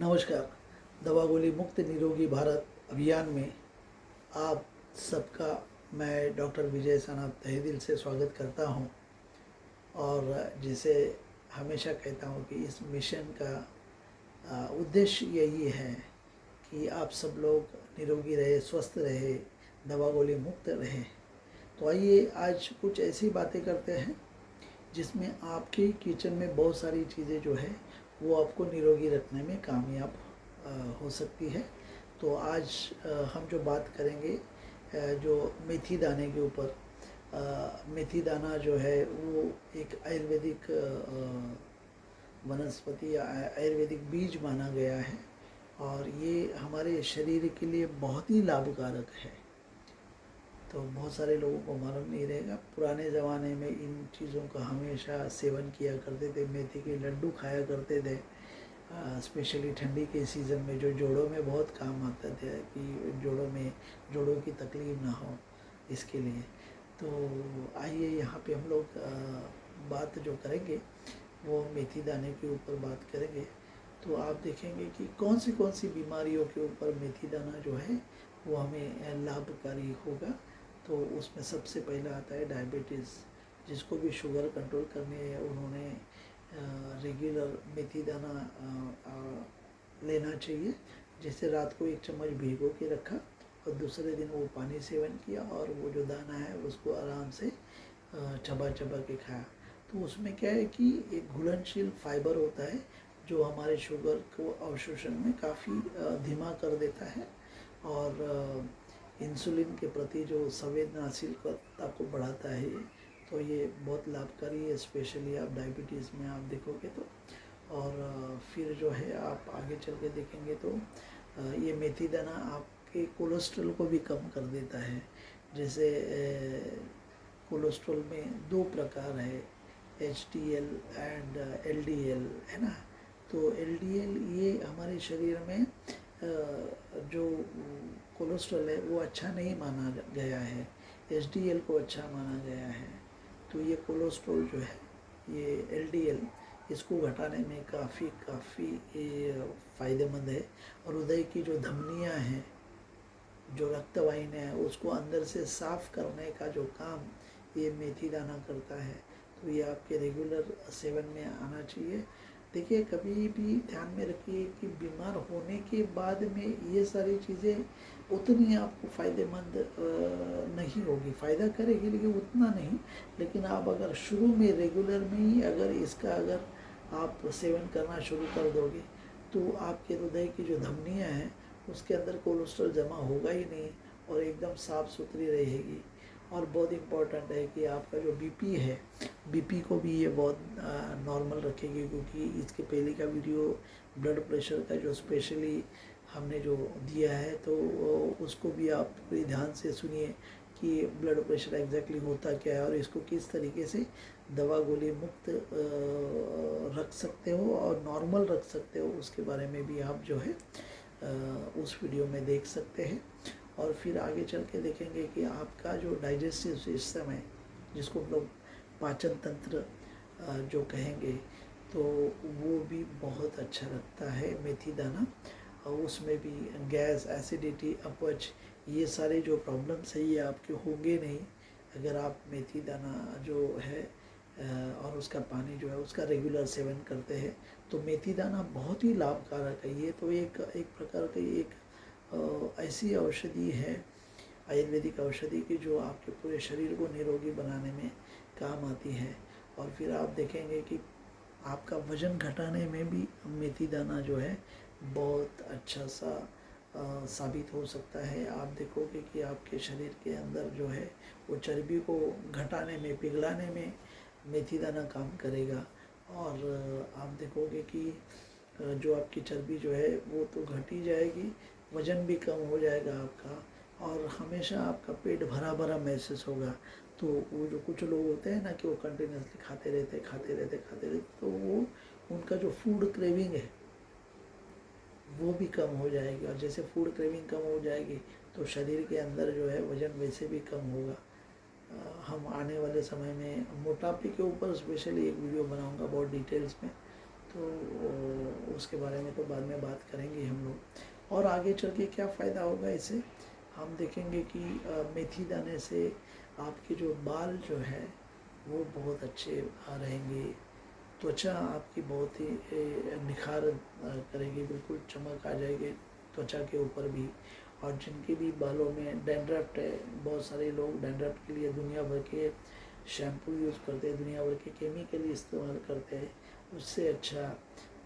नमस्कार। दवा गोली मुक्त निरोगी भारत अभियान में आप सबका मैं डॉक्टर विजय सनाब तहे दिल से स्वागत करता हूं और जिसे हमेशा कहता हूं कि इस मिशन का उद्देश्य यही है कि आप सब लोग निरोगी रहे, स्वस्थ रहे, दवा गोली मुक्त रहे। तो आइए आज कुछ ऐसी बातें करते हैं जिसमें आपके किचन में बहुत सारी चीज़ें जो है वो आपको निरोगी रखने में कामयाब हो सकती है। तो आज हम जो बात करेंगे जो मेथी दाने के ऊपर। मेथी दाना जो है वो एक आयुर्वेदिक वनस्पति या आयुर्वेदिक बीज माना गया है और ये हमारे शरीर के लिए बहुत ही लाभकारक है। तो बहुत सारे लोगों को मालूम नहीं रहेगा। पुराने ज़माने में इन चीज़ों का हमेशा सेवन किया करते थे। मेथी के लड्डू खाया करते थे, स्पेशली ठंडी के सीज़न में, जो जोड़ों में बहुत काम आता था कि जोड़ों की तकलीफ़ ना हो, इसके लिए। तो आइए यहाँ पे हम लोग बात जो करेंगे वो मेथी दाने के ऊपर बात करेंगे। तो आप देखेंगे कि कौन सी बीमारियों के ऊपर मेथी दाना जो है वो हमें लाभकारी होगा। तो उसमें सबसे पहला आता है डायबिटीज़। जिसको भी शुगर कंट्रोल करनी है उन्होंने रेगुलर मेथी दाना लेना चाहिए। जैसे रात को 1 चम्मच भिगो के रखा और दूसरे दिन वो पानी सेवन किया और वो जो दाना है उसको आराम से चबा के खाया। तो उसमें क्या है कि एक घुलनशील फाइबर होता है जो हमारे शुगर को अवशोषण में काफ़ी धीमा कर देता है और इंसुलिन के प्रति जो संवेदनशीलता को बढ़ाता है। तो ये बहुत लाभकारी है, स्पेशली आप डायबिटीज़ में आप देखोगे तो। और फिर जो है आप आगे चल के देखेंगे तो ये मेथी दाना आपके कोलेस्ट्रॉल को भी कम कर देता है। जैसे कोलेस्ट्रॉल में 2 प्रकार है, HDL एंड LDL, है ना। तो LDL ये हमारे शरीर में जो कोलेस्ट्रॉल है वो अच्छा नहीं माना गया है, HDL को अच्छा माना गया है। तो ये कोलेस्ट्रॉल जो है, ये LDL, इसको घटाने में काफ़ी फ़ायदेमंद है। और हृदय की जो धमनियाँ हैं, जो रक्तवाहिनियाँ हैं, उसको अंदर से साफ करने का जो काम ये मेथी दाना करता है। तो ये आपके रेगुलर सेवन में आना चाहिए। देखिए, कभी भी ध्यान में रखिए कि बीमार होने के बाद में ये सारी चीज़ें उतनी आपको फ़ायदेमंद नहीं होगी, फ़ायदा करेगी लेकिन उतना नहीं। लेकिन आप अगर शुरू में रेगुलर में ही अगर आप सेवन करना शुरू कर दोगे तो आपके हृदय की जो धमनियाँ हैं उसके अंदर कोलेस्ट्रॉल जमा होगा ही नहीं और एकदम साफ़ सुथरी रहेगी। और बहुत इम्पॉर्टेंट है कि आपका जो बीपी है, बीपी को भी ये बहुत नॉर्मल रखेगी, क्योंकि इसके पहले का वीडियो ब्लड प्रेशर का जो स्पेशली हमने जो दिया है तो उसको भी आप पूरी ध्यान से सुनिए कि ब्लड प्रेशर एग्जैक्टली होता क्या है और इसको किस तरीके से दवा गोली मुक्त रख सकते हो और नॉर्मल रख सकते हो, उसके बारे में भी आप जो है उस वीडियो में देख सकते हैं। और फिर आगे चल के देखेंगे कि आपका जो डाइजेस्टिव सिस्टम है, जिसको हम लोग पाचन तंत्र जो कहेंगे, तो वो भी बहुत अच्छा लगता है मेथी दाना। और उसमें भी गैस, एसिडिटी, अपच, ये सारे जो प्रॉब्लम्स है ये आपके होंगे नहीं अगर आप मेथी दाना जो है और उसका पानी जो है उसका रेगुलर सेवन करते हैं। तो मेथी दाना बहुत ही लाभकारक है। ये तो एक प्रकार की एक ऐसी औषधि है, आयुर्वेदिक औषधि की, जो आपके पूरे शरीर को निरोगी बनाने में काम आती है। और फिर आप देखेंगे कि आपका वज़न घटाने में भी मेथी दाना जो है बहुत अच्छा सा साबित हो सकता है। आप देखोगे कि आपके शरीर के अंदर जो है वो चर्बी को घटाने में, पिघलाने में मेथी दाना काम करेगा। और आप देखोगे कि जो आपकी चर्बी जो है वो तो घट ही जाएगी, वज़न भी कम हो जाएगा आपका और हमेशा आपका पेट भरा भरा महसूस होगा। तो वो जो कुछ लोग होते हैं ना कि वो कंटिन्यूसली खाते रहते, तो वो उनका जो फूड क्रेविंग है वो भी कम हो जाएगी। और जैसे फूड क्रेविंग कम हो जाएगी तो शरीर के अंदर जो है वज़न वैसे भी कम होगा। हम आने वाले समय में मोटापे के ऊपर स्पेशली एक वीडियो बनाऊंगा बहुत डिटेल्स में। तो उसके बारे में तो बाद में बात करेंगे हम लोग। और आगे चल के क्या फ़ायदा होगा इससे, हम देखेंगे कि मेथी दाने से आपके जो बाल जो है वो बहुत अच्छे रहेंगे, त्वचा आपकी बहुत ही निखार करेगी, बिल्कुल चमक आ जाएगी त्वचा के ऊपर भी। और जिनके भी बालों में डैंड्रफ है, बहुत सारे लोग डैंड्रफ के लिए दुनिया भर के शैम्पू यूज़ करते हैं, दुनिया भर के केमिकल इस्तेमाल करते हैं। उससे अच्छा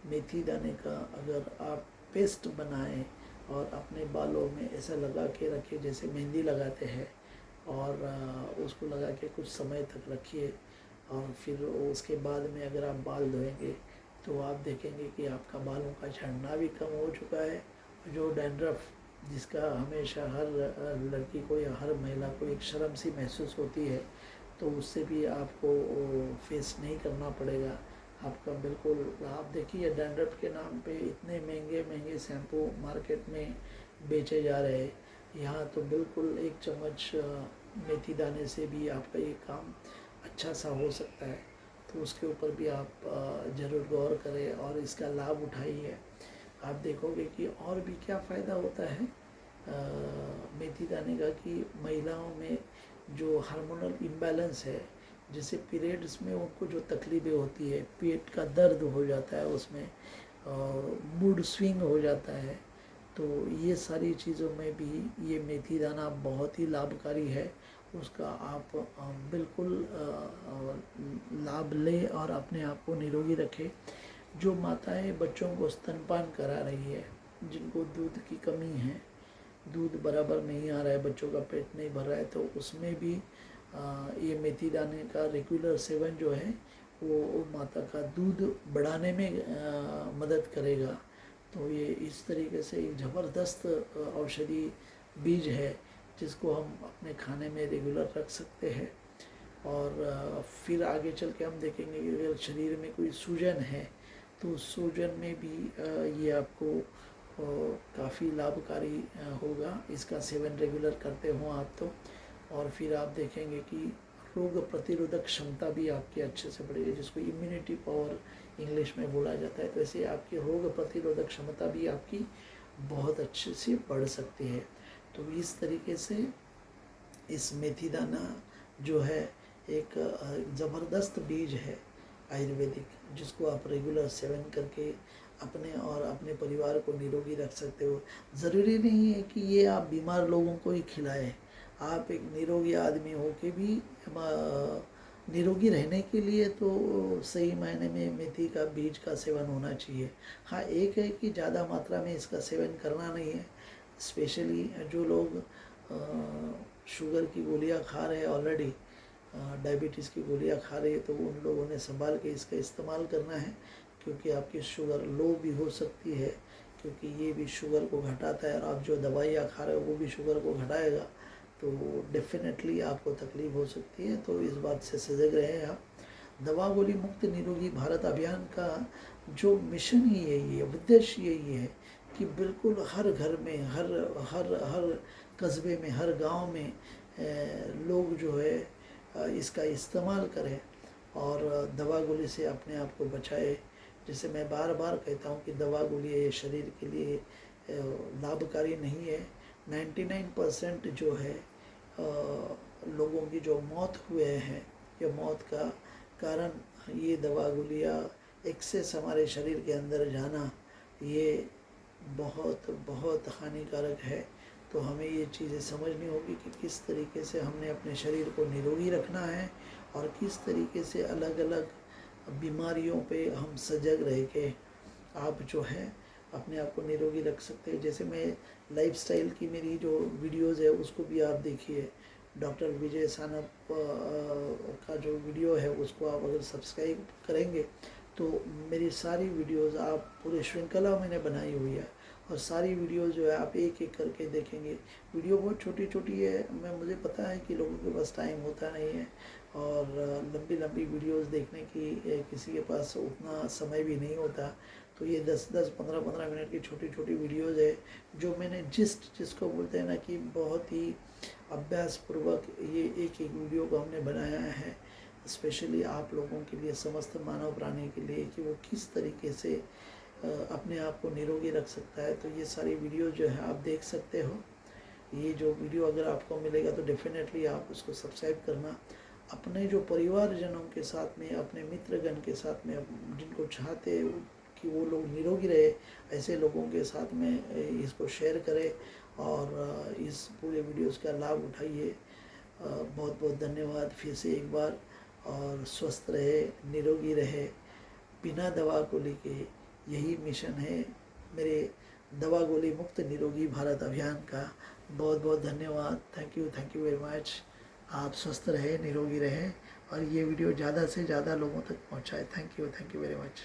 मेथी दाने का अगर आप पेस्ट बनाएं और अपने बालों में ऐसा लगा के रखिए जैसे मेहंदी लगाते हैं, और उसको लगा के कुछ समय तक रखिए, और फिर उसके बाद में अगर आप बाल धोएंगे तो आप देखेंगे कि आपका बालों का झड़ना भी कम हो चुका है। जो डैंड्रफ जिसका हमेशा हर लड़की को या हर महिला को एक शर्म सी महसूस होती है, तो उससे भी आपको फेस नहीं करना पड़ेगा। आपका बिल्कुल, आप देखिए डैंड्रफ के नाम पे इतने महंगे महंगे शैम्पू मार्केट में बेचे जा रहे हैं, यहाँ तो बिल्कुल एक चम्मच मेथी दाने से भी आपका ये काम अच्छा सा हो सकता है। तो उसके ऊपर भी आप ज़रूर गौर करें और इसका लाभ उठाइए। आप देखोगे कि और भी क्या फ़ायदा होता है मेथी दाने का, कि महिलाओं में जो हार्मोनल इम्बैलेंस है, जैसे पीरियड्स में उनको जो तकलीफ़ें होती है, पेट का दर्द हो जाता है उसमें, और मूड स्विंग हो जाता है, तो ये सारी चीज़ों में भी ये मेथी दाना बहुत ही लाभकारी है। उसका आप बिल्कुल लाभ लें और अपने आप को निरोगी रखें। जो माताएं बच्चों को स्तनपान करा रही है, जिनको दूध की कमी है, दूध बराबर नहीं आ रहा है, बच्चों का पेट नहीं भर रहा है, तो उसमें भी ये मेथी दाने का रेगुलर सेवन जो है वो माता का दूध बढ़ाने में मदद करेगा। तो ये इस तरीके से एक ज़बरदस्त औषधि बीज है जिसको हम अपने खाने में रेगुलर रख सकते हैं। और फिर आगे चल के हम देखेंगे कि अगर शरीर में कोई सूजन है तो सूजन में भी ये आपको काफ़ी लाभकारी होगा, इसका सेवन रेगुलर करते हो आप तो। और फिर आप देखेंगे कि रोग प्रतिरोधक क्षमता भी आपकी अच्छे से बढ़ेगी, जिसको इम्यूनिटी पावर इंग्लिश में बोला जाता है। तो ऐसे आपकी रोग प्रतिरोधक क्षमता भी आपकी बहुत अच्छे से बढ़ सकती है। तो इस तरीके से इस मेथी दाना जो है एक ज़बरदस्त बीज है आयुर्वेदिक, जिसको आप रेगुलर सेवन करके अपने और अपने परिवार को निरोगी रख सकते हो। ज़रूरी नहीं है कि ये आप बीमार लोगों को ही खिलाएं, आप एक निरोगी आदमी हो के भी निरोगी रहने के लिए तो सही मायने में मेथी का बीज का सेवन होना चाहिए। हाँ, एक है कि ज़्यादा मात्रा में इसका सेवन करना नहीं है। स्पेशली जो लोग शुगर की गोलियां खा रहे हैं ऑलरेडी, डायबिटीज़ की गोलियां खा रहे हैं, तो उन लोगों ने संभाल के इसका इस्तेमाल करना है, क्योंकि आपकी शुगर लो भी हो सकती है, क्योंकि ये भी शुगर को घटाता है, और आप जो दवाइयाँ खा रहे हो वो भी शुगर को घटाएगा, तो डेफिनेटली आपको तकलीफ़ हो सकती है। तो इस बात से सजग रहें आप। दवा गोली मुक्त निरोगी भारत अभियान का जो मिशन ही यही है, उद्देश्य यही है कि बिल्कुल हर घर में, हर हर हर कस्बे में, हर गांव में लोग जो है इसका इस्तेमाल करें और दवा गोली से अपने आप को बचाए। जैसे मैं बार बार कहता हूँ कि दवा गोली ये शरीर के लिए लाभकारी नहीं है। 99% जो है लोगों की जो मौत हुए हैं, या मौत का कारण ये दवा गोलियाँ एक्सेस हमारे शरीर के अंदर जाना, ये बहुत बहुत हानिकारक है। तो हमें ये चीज़ें समझनी होगी कि किस तरीके से हमने अपने शरीर को निरोगी रखना है, और किस तरीके से अलग अलग बीमारियों पे हम सजग रह के आप जो है अपने आप को निरोगी रख सकते हैं। जैसे मैं लाइफस्टाइल की मेरी जो वीडियोज़ है उसको भी आप देखिए, डॉक्टर विजय सानप का जो वीडियो है उसको आप अगर सब्सक्राइब करेंगे तो मेरी सारी वीडियोज़ आप पूरे श्रृंखला मैंने बनाई हुई है, और सारी वीडियोज़ जो है आप एक एक करके देखेंगे। वीडियो बहुत छोटी छोटी है, मुझे पता है कि लोगों के पास टाइम होता नहीं है, और लंबी लंबी वीडियोज़ देखने की किसी के पास उतना समय भी नहीं होता। तो ये 10-10, 15-15 मिनट की छोटी छोटी वीडियोज़ है जो मैंने जिसको बोलते हैं ना कि बहुत ही अभ्यासपूर्वक ये एक एक वीडियो को हमने बनाया है, स्पेशली आप लोगों के लिए, समस्त मानव प्राणी के लिए, कि वो किस तरीके से अपने आप को निरोगी रख सकता है। तो ये सारी वीडियो जो है आप देख सकते हो। ये जो वीडियो अगर आपको मिलेगा तो डेफिनेटली आप उसको सब्सक्राइब करना। अपने जो परिवारजनों के साथ में, अपने मित्रगण के साथ में, जिनको चाहते कि वो लोग निरोगी रहे, ऐसे लोगों के साथ में इसको शेयर करें और इस पूरे वीडियोस का लाभ उठाइए। बहुत बहुत धन्यवाद फिर से एक बार। और स्वस्थ रहे, निरोगी रहे, बिना दवा को लेके, यही मिशन है मेरे दवा गोली मुक्त निरोगी भारत अभियान का। बहुत बहुत धन्यवाद। Thank you very much. आप स्वस्थ रहे, निरोगी रहे और ये वीडियो ज़्यादा से ज़्यादा लोगों तक पहुँचाए। Thank you very much.